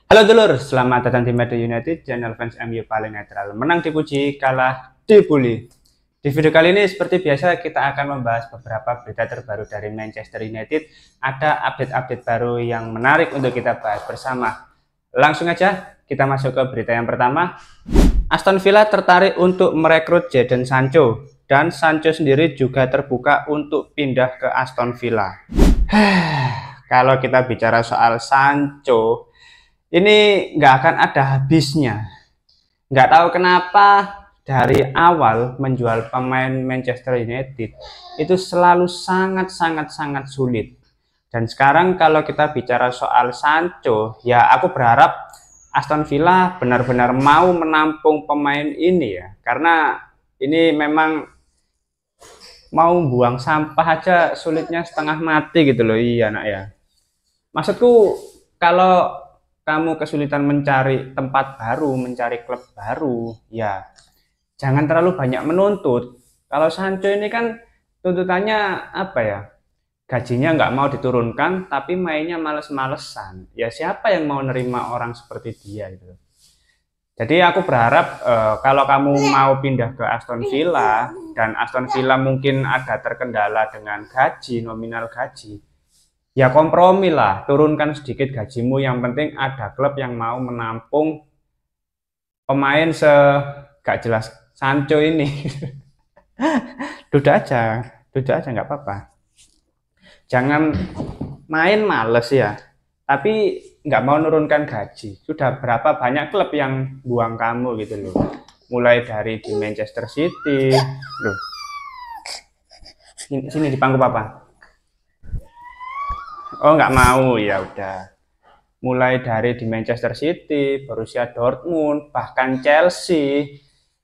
Halo dulur, selamat datang di Media United, channel fans MU paling netral. Menang dipuji, kalah dibully. Di video kali ini seperti biasa kita akan membahas beberapa berita terbaru dari Manchester United. Ada update-update baru yang menarik untuk kita bahas bersama. Langsung aja kita masuk ke berita yang pertama. Aston Villa tertarik untuk merekrut Jadon Sancho, dan Sancho sendiri juga terbuka untuk pindah ke Aston Villa. Kalau kita bicara soal Sancho, ini nggak akan ada habisnya. Nggak tahu kenapa dari awal menjual pemain Manchester United itu selalu sangat sulit. Dan sekarang kalau kita bicara soal Sancho, ya aku berharap Aston Villa benar-benar mau menampung pemain ini ya. Karena ini memang mau buang sampah aja sulitnya setengah mati gitu loh. Iya nak ya. Maksudku kalau kamu kesulitan mencari tempat baru, mencari klub baru, ya jangan terlalu banyak menuntut. Kalau Sancho ini kan tuntutannya apa ya? Gajinya nggak mau diturunkan, tapi mainnya males-malesan. Ya siapa yang mau nerima orang seperti dia gitu. Jadi aku berharap kalau kamu mau pindah ke Aston Villa, dan Aston Villa mungkin ada terkendala dengan gaji, nominal gaji, ya kompromi lah, turunkan sedikit gajimu, yang penting ada klub yang mau menampung pemain gak jelas Sancho ini. Duda aja nggak apa-apa. Jangan main males ya, tapi nggak mau nurunkan gaji. Sudah berapa banyak klub yang buang kamu gitu loh. Mulai dari di Manchester City, loh. Sini di pangku papa. Oh nggak mau, ya udah. Mulai dari di Manchester City, Borussia Dortmund, bahkan Chelsea.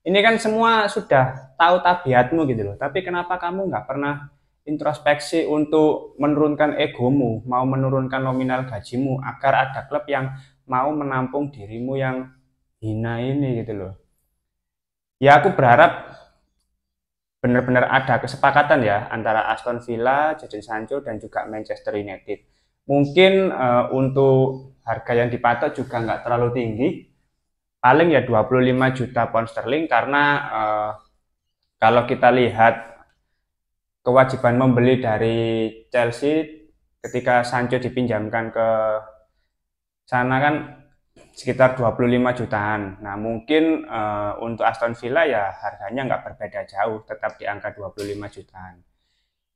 Ini kan semua sudah tahu tabiatmu gitu loh. Tapi kenapa kamu nggak pernah introspeksi untuk menurunkan egomu, mau menurunkan nominal gajimu, agar ada klub yang mau menampung dirimu yang hina ini gitu loh. Ya aku berharap benar-benar ada kesepakatan ya antara Aston Villa, Jadon Sancho, dan juga Manchester United. Mungkin untuk harga yang dipatok juga nggak terlalu tinggi, paling ya 25 juta pound sterling, karena kalau kita lihat kewajiban membeli dari Chelsea ketika Sancho dipinjamkan ke sana kan sekitar 25 jutaan. Nah mungkin untuk Aston Villa ya harganya nggak berbeda jauh, tetap di angka 25 jutaan.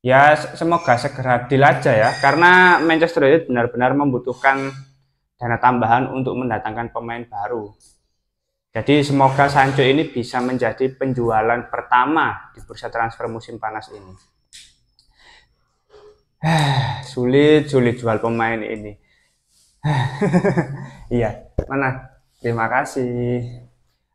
Ya semoga segera deal aja ya, karena Manchester United benar-benar membutuhkan dana tambahan untuk mendatangkan pemain baru. Jadi semoga Sancho ini bisa menjadi penjualan pertama di bursa transfer musim panas ini. Sulit jual pemain ini. Iya, mana? Terima kasih.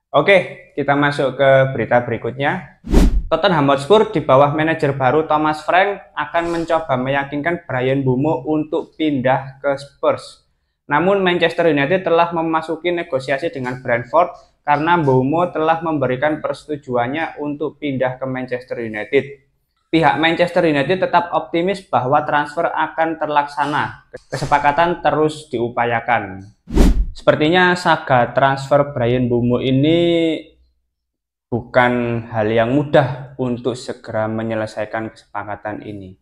Oke, kita masuk ke berita berikutnya. Tottenham Hotspur di bawah manajer baru Thomas Frank akan mencoba meyakinkan Bryan Mbeumo untuk pindah ke Spurs. Namun Manchester United telah memasuki negosiasi dengan Brentford karena Mbeumo telah memberikan persetujuannya untuk pindah ke Manchester United. Pihak Manchester United tetap optimis bahwa transfer akan terlaksana. Kesepakatan terus diupayakan. Sepertinya saga transfer Bryan Mbeumo ini bukan hal yang mudah untuk segera menyelesaikan kesepakatan ini.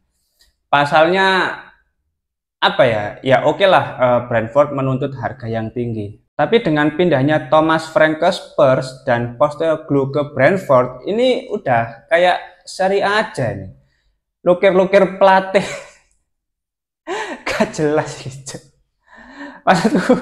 Pasalnya apa ya? Ya oke lah, Brentford menuntut harga yang tinggi. Tapi dengan pindahnya Thomas Frank ke Spurs dan Postecoglou ke Brentford, ini udah kayak seri aja nih. Lukir-lukir pelatih gak jelas gitu. Maksudku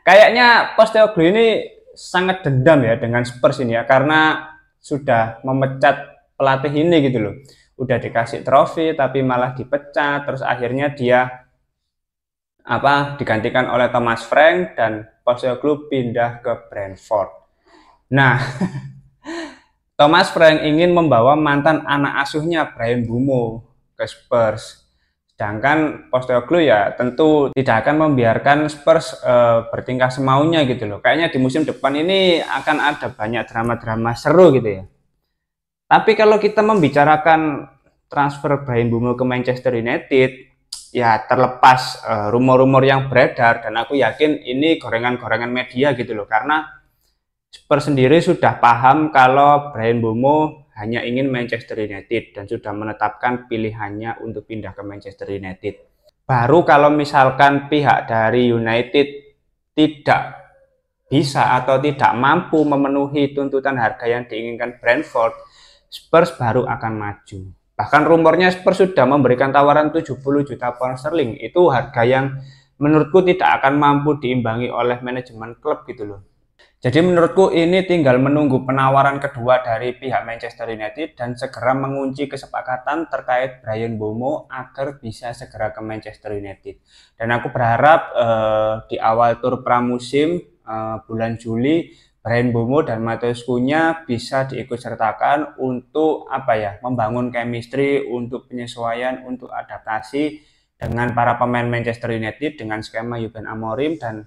kayaknya Postecoglou ini sangat dendam ya dengan Spurs ini ya, karena sudah memecat pelatih ini gitu loh. Udah dikasih trofi tapi malah dipecat, terus akhirnya dia digantikan oleh Thomas Frank dan Postecoglou pindah ke Brentford. Nah, Thomas Frank ingin membawa mantan anak asuhnya Bryan Mbeumo ke Spurs. Sedangkan Postecoglou ya tentu tidak akan membiarkan Spurs bertingkah semaunya gitu loh. Kayaknya di musim depan ini akan ada banyak drama-drama seru gitu ya. Tapi kalau kita membicarakan transfer Bryan Mbeumo ke Manchester United, ya terlepas rumor-rumor yang beredar, dan aku yakin ini gorengan-gorengan media gitu loh, karena Spurs sendiri sudah paham kalau Bryan Mbeumo hanya ingin Manchester United dan sudah menetapkan pilihannya untuk pindah ke Manchester United. Baru kalau misalkan pihak dari United tidak bisa atau tidak mampu memenuhi tuntutan harga yang diinginkan Brentford, Spurs baru akan maju. Bahkan rumornya Spurs sudah memberikan tawaran 70 juta pound sterling. Itu harga yang menurutku tidak akan mampu diimbangi oleh manajemen klub gitu loh. Jadi menurutku ini tinggal menunggu penawaran kedua dari pihak Manchester United dan segera mengunci kesepakatan terkait Bryan Mbeumo agar bisa segera ke Manchester United. Dan aku berharap di awal tur pramusim bulan Juli, Bryan Mbeumo dan Matheus Cunha bisa diikutsertakan untuk membangun chemistry, untuk penyesuaian, untuk adaptasi dengan para pemain Manchester United dengan skema Ruben Amorim, dan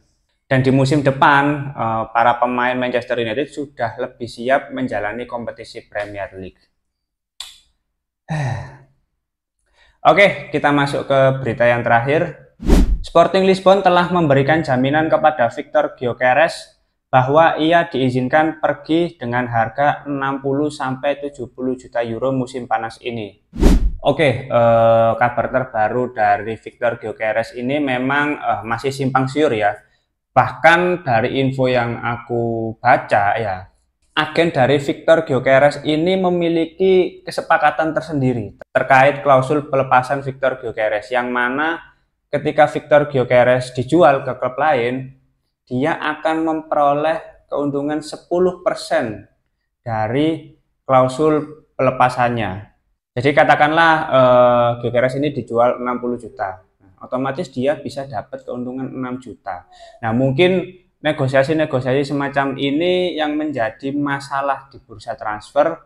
di musim depan para pemain Manchester United sudah lebih siap menjalani kompetisi Premier League. Oke, kita masuk ke berita yang terakhir. Sporting Lisbon telah memberikan jaminan kepada Victor Gyökeres bahwa ia diizinkan pergi dengan harga 60–70 juta euro musim panas ini. Oke, kabar terbaru dari Victor Gyökeres ini memang masih simpang siur ya. Bahkan dari info yang aku baca ya, agen dari Victor Gyökeres ini memiliki kesepakatan tersendiri terkait klausul pelepasan Victor Gyökeres, yang mana ketika Victor Gyökeres dijual ke klub lain, dia akan memperoleh keuntungan 10% dari klausul pelepasannya. Jadi katakanlah Gyökeres ini dijual 60 juta. Otomatis dia bisa dapat keuntungan 6 juta. Nah, mungkin negosiasi-negosiasi semacam ini yang menjadi masalah di bursa transfer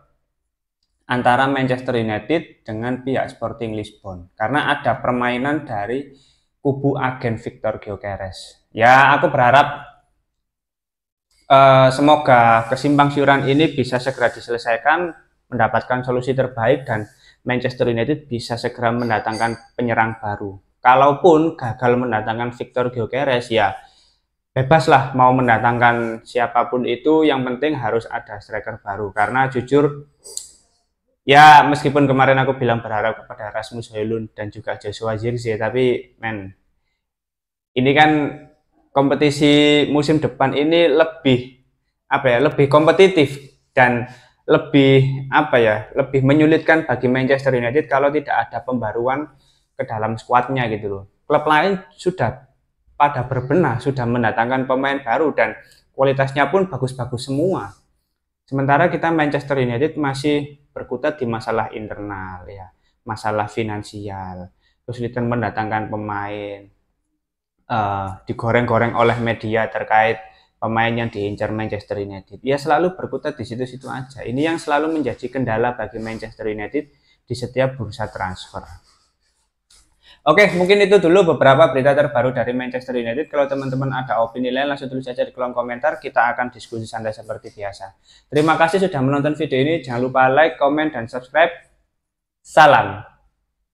antara Manchester United dengan pihak Sporting Lisbon. Karena ada permainan dari kubu agen Victor Gyökeres. Ya, aku berharap semoga kesimpangsiuran ini bisa segera diselesaikan, mendapatkan solusi terbaik, dan Manchester United bisa segera mendatangkan penyerang baru. Kalaupun gagal mendatangkan Victor Gyökeres, ya bebaslah mau mendatangkan siapapun itu, yang penting harus ada striker baru. Karena jujur ya, meskipun kemarin aku bilang berharap kepada Rasmus Højlund dan juga Joshua Zirkzee, tapi ini kan kompetisi musim depan ini lebih kompetitif dan lebih lebih menyulitkan bagi Manchester United kalau tidak ada pembaruan ke dalam skuadnya gitu loh. Klub lain sudah pada berbenah, sudah mendatangkan pemain baru dan kualitasnya pun bagus-bagus semua. Sementara kita Manchester United masih berkutat di masalah internal ya, masalah finansial, kesulitan mendatangkan pemain, digoreng-goreng oleh media terkait pemain yang diincar Manchester United. Ya selalu berkutat di situ-situ aja. Ini yang selalu menjadi kendala bagi Manchester United di setiap bursa transfer. Oke, mungkin itu dulu beberapa berita terbaru dari Manchester United. Kalau teman-teman ada opini lain, langsung tulis saja di kolom komentar. Kita akan diskusi santai seperti biasa. Terima kasih sudah menonton video ini. Jangan lupa like, komen, dan subscribe. Salam.